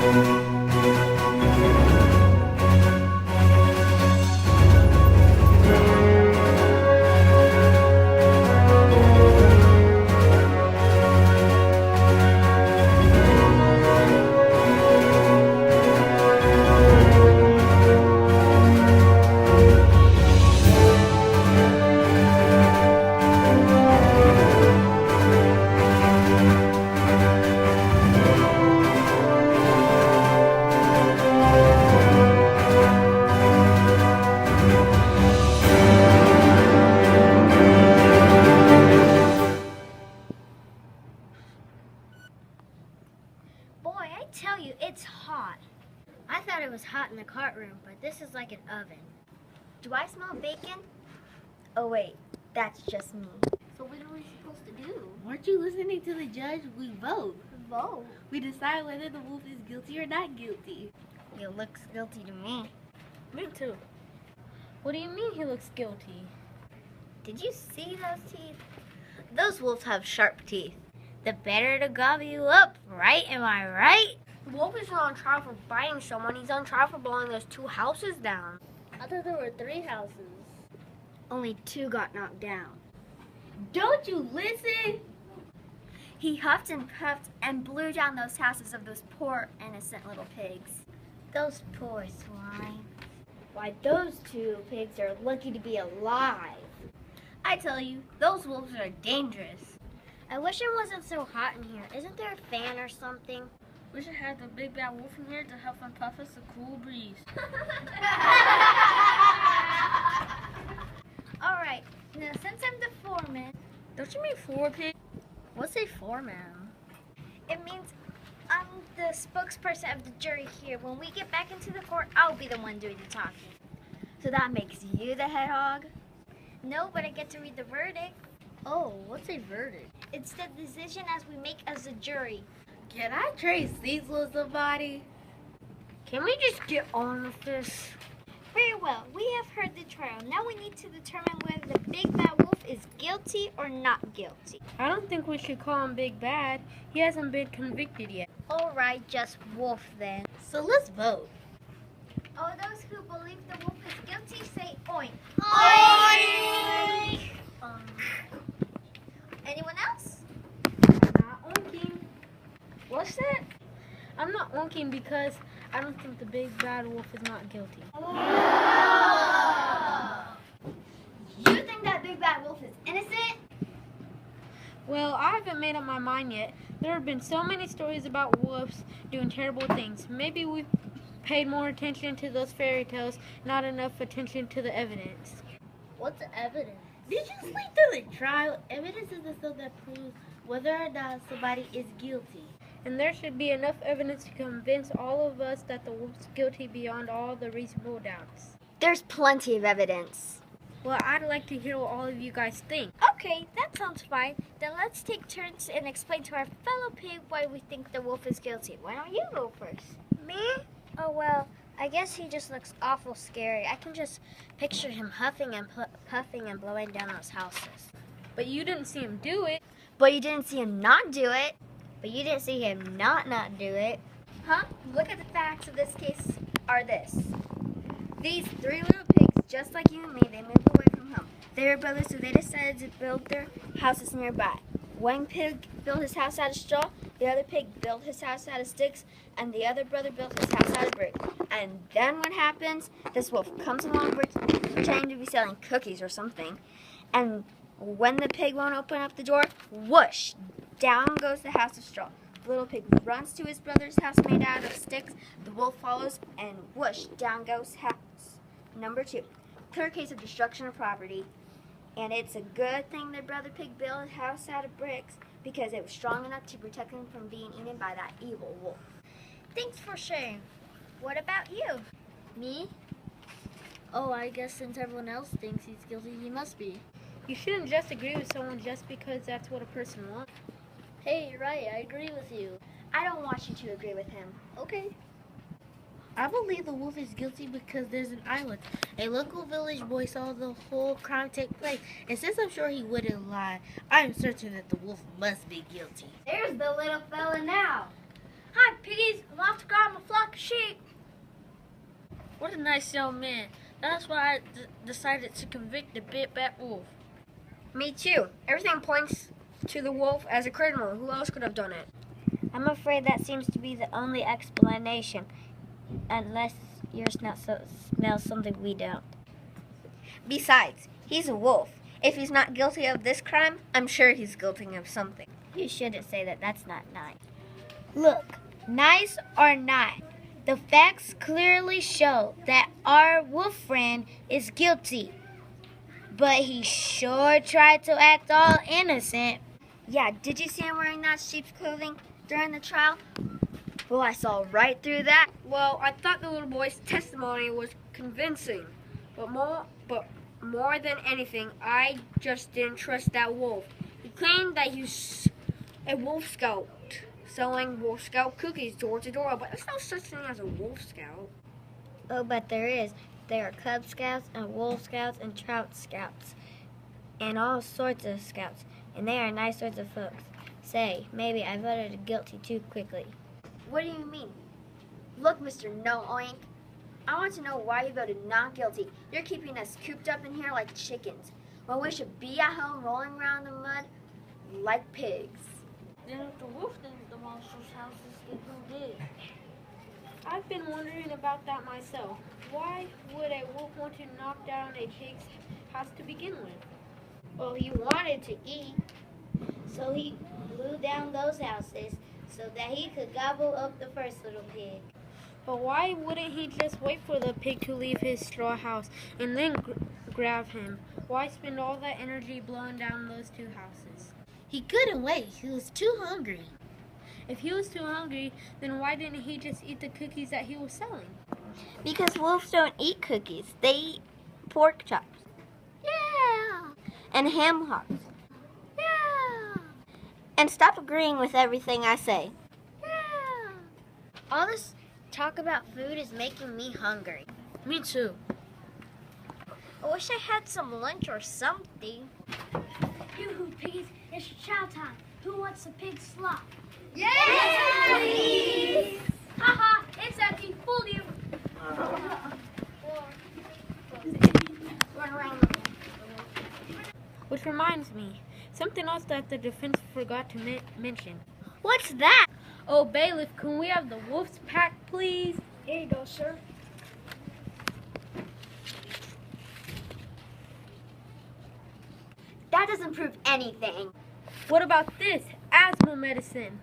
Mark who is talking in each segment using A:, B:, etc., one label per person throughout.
A: Boy, I tell you, it's hot. I thought it was hot in the cart room, but this is like an oven. Do I smell bacon? Oh wait, that's just me. So what are we supposed to do?
B: Weren't you listening to the judge? We vote.
A: Vote?
B: We decide whether the wolf is guilty or not guilty.
A: He looks guilty to me.
B: Me too. What do you mean he looks guilty?
A: Did you see those teeth? Those wolves have sharp teeth. The better to gobble you up, right? Am I right? The wolf isn't on trial for biting someone. He's on trial for blowing those 2 houses down.
B: I thought there were 3 houses.
A: Only 2 got knocked down.
B: Don't you listen?
A: He huffed and puffed and blew down those houses of those poor, innocent little pigs. Those poor swine. Why, those 2 pigs are lucky to be alive. I tell you, those wolves are dangerous. I wish it wasn't so hot in here. Isn't there a fan or something?
B: We should have the big bad wolf in here to help him puff us a cool breeze.
A: All right, now since I'm the foreman.
B: Don't you mean 4 pigs?
A: What's a foreman? It means I'm the spokesperson of the jury here. When we get back into the court, I'll be the one doing the talking. So that makes you the head hog? No, but I get to read the verdict.
B: Oh, what's a verdict?
A: It's the decision as we make as a jury.
B: Can I trade seats with somebody?
A: Can we just get on with this? Very well. We have heard the trial. Now we need to determine whether the big bad wolf is guilty or not guilty.
B: I don't think we should call him Big Bad. He hasn't been convicted yet.
A: All right, just wolf then.
B: So let's vote.
A: All those who believe the wolf is guilty say oink.
B: Oink!
A: Anyone else?
B: Not oinking. What's that? I'm not oinking because I don't think the big bad wolf is not guilty.
A: You think that big bad wolf is innocent?
B: Well, I haven't made up my mind yet. There have been so many stories about wolves doing terrible things. Maybe we've paid more attention to those fairy tales, not enough attention to the evidence.
A: What's the evidence?
B: Did you sleep through the trial? Evidence is the stuff that proves whether or not somebody is guilty. And there should be enough evidence to convince all of us that the wolf's guilty beyond all the reasonable doubts.
A: There's plenty of evidence.
B: Well, I'd like to hear what all of you guys think.
A: Okay, that sounds fine. Then let's take turns and explain to our fellow pig why we think the wolf is guilty. Why don't you go first? Me? Oh, well, I guess he just looks awful scary. I can just picture him huffing and puffing and blowing down those houses.
B: But you didn't see him do it.
A: But you didn't see him not do it. But you didn't see him not do it. Huh? Look at the facts of this case are this. These 3 little pigs, just like you and me, they moved away from home. They were brothers, so they decided to build their houses nearby. One pig built his house out of straw, the other pig built his house out of sticks, and the other brother built his house out of brick. And then what happens? This wolf comes along pretending to be selling cookies or something. And when the pig won't open up the door, whoosh, down goes the house of straw. The little pig runs to his brother's house made out of sticks. The wolf follows, and whoosh, down goes house number 2. Clear case of destruction of property. And it's a good thing the brother pig built his house out of bricks because it was strong enough to protect him from being eaten by that evil wolf. Thanks for sharing. What about you?
B: Me? Oh, I guess since everyone else thinks he's guilty, he must be. You shouldn't just agree with someone just because that's what a person wants. Hey, you're right. I agree with you.
A: I don't want you to agree with him.
B: Okay. I believe the wolf is guilty because there's an island. A local village boy saw the whole crime take place, and since I'm sure he wouldn't lie, I'm certain that the wolf must be guilty.
A: There's the little fella now. Hi, piggies. I'm off to grab my
C: What a nice young man. That's why I decided to convict the big bad wolf.
A: Me too. Everything points to the wolf as a criminal. Who else could have done it? I'm afraid that seems to be the only explanation, unless yours smells something we don't. Besides, he's a wolf. If he's not guilty of this crime, I'm sure he's guilty of something. You shouldn't say that. That's not nice.
D: Look, nice or not, the facts clearly show that our wolf friend is guilty. But he sure tried to act all innocent.
A: Yeah, did you see him wearing that sheep's clothing during the trial? Well, I saw right through that. Well, I thought the little boy's testimony was convincing. But more than anything, I just didn't trust that wolf. He claimed that he was a Wolf Scout, selling Wolf Scout cookies door to door, but there's no such thing as a Wolf Scout. Oh, but there is. There are Cub Scouts and Wolf Scouts and Trout Scouts and all sorts of scouts, and they are nice sorts of folks. Say, maybe I voted guilty too quickly. What do you mean? Look, Mr. No Oink, I want to know why you voted not guilty. You're keeping us cooped up in here like chickens, when we should be at home rolling around in the mud like pigs.
C: Then if the wolf didn't the monster's houses, then who did?
B: I've been wondering about that myself. Why would a wolf want to knock down a pig's house to begin with?
D: Well, he wanted to eat, so he blew down those houses so that he could gobble up the first little pig.
B: But why wouldn't he just wait for the pig to leave his straw house and then grab him? Why spend all that energy blowing down those two houses?
D: He couldn't wait. He was too hungry.
B: If he was too hungry, then why didn't he just eat the cookies that he was selling?
A: Because wolves don't eat cookies. They eat pork chops. Yeah. And ham hocks. Yeah. And stop agreeing with everything I say. Yeah. All this talk about food is making me hungry.
C: Me too.
A: I wish I had some lunch or something.
D: Yoo-hoo, piggies, it's chow time. Who wants a pig slop?
A: Yes, please!
D: Haha, it's empty. Fooled you.
A: Run around the
B: Which reminds me, something else that the defense forgot to mention.
A: What's that?
B: Oh, bailiff, can we have the wolf's pack, please?
D: Here you go, sir.
A: That doesn't prove anything.
B: What about this? Asthma medicine.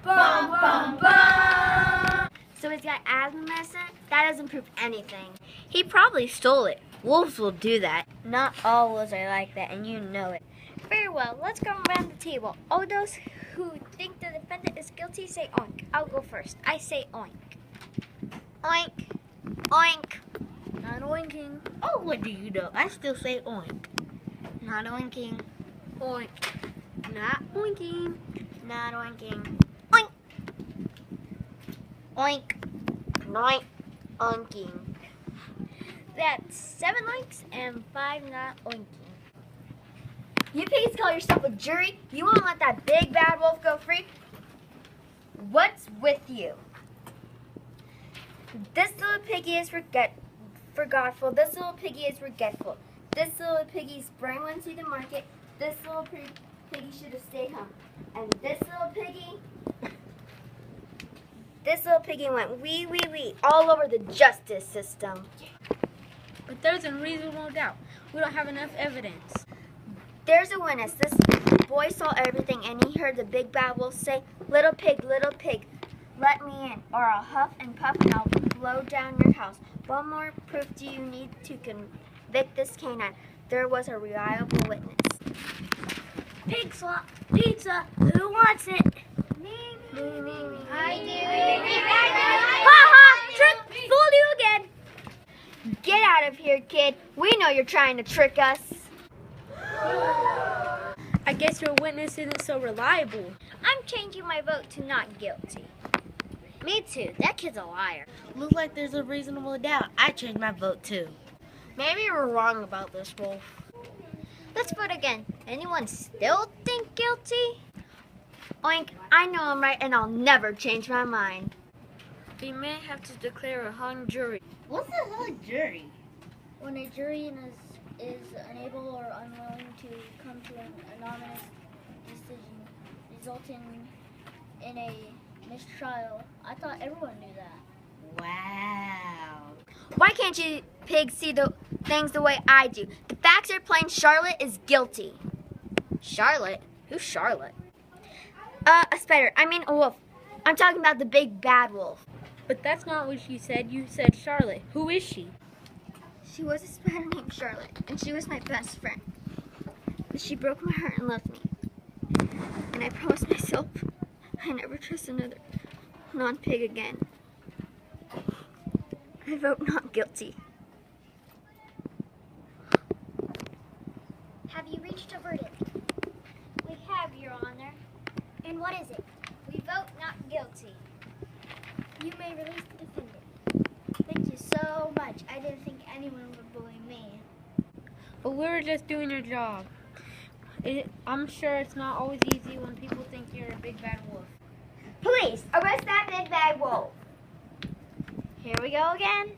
A: Bum, bum, bum. So he's got asthma medicine? That doesn't prove anything. He probably stole it. Wolves will do that. Not all wolves are like that, and you know it. Very well, let's go around the table. All those who think the defendant is guilty, say oink. I'll go first. I say oink. Oink. Oink. Not oinking.
D: Oh, what do you know? I still say oink.
A: Not oinking.
B: Oink.
A: Not oinking. Not oinking. Oink. Oink. Not oinking. That's 7 oinks and 5 not oinking. You pigs call yourself a jury? You won't let that big bad wolf go free? What's with you? This little piggy is forgetful. This little piggy is forgetful. This little piggy's brain went to the market. This little piggy should have stayed home. And this little piggy went wee, wee, wee all over the justice system.
B: But there's a reasonable doubt. We don't have enough evidence.
A: There's a witness. This boy saw everything, and he heard the big bad wolf say, little pig, let me in, or I'll huff and puff and I'll blow down your house. What more proof do you need to convict this canine? There was a reliable witness.
D: Pig slop, pizza, who wants it?
A: Me.
D: I
A: Ha ha! Trick! Fooled you again! Get out of here, kid. We know you're trying to trick us.
B: I guess your witness isn't so reliable.
A: I'm changing my vote to not guilty. Me too. That kid's a liar.
D: Looks like there's a reasonable doubt. I changed my vote too.
A: Maybe we're wrong about this, Wolf. Let's vote again. Anyone still think guilty? Oink, I know I'm right and I'll never change my mind.
C: We may have to declare a hung jury.
D: What's a hung jury?
A: When a jury is unable or unwilling to come to an anonymous decision resulting in a mistrial. I thought everyone knew that.
D: Wow.
A: Why can't you pigs see the things the way I do? The facts are plain. Charlotte is guilty. Charlotte? Who's Charlotte? A spider. I mean a wolf. I'm talking about the big bad wolf.
B: But that's not what you said. You said Charlotte. Who is she?
A: She was a spider named Charlotte, and she was my best friend. But she broke my heart and left me. And I promised myself I never trust another non-pig again. I vote not guilty.
E: Have you reached a verdict? We have, Your Honor. And what is it? We vote not guilty. You may release the defendant.
A: Thank you so much. I didn't think anyone would bully me.
B: But we were just doing our job. I'm sure it's not always easy when people think you're a big bad wolf.
A: Police, arrest that big bad wolf. Here we go again.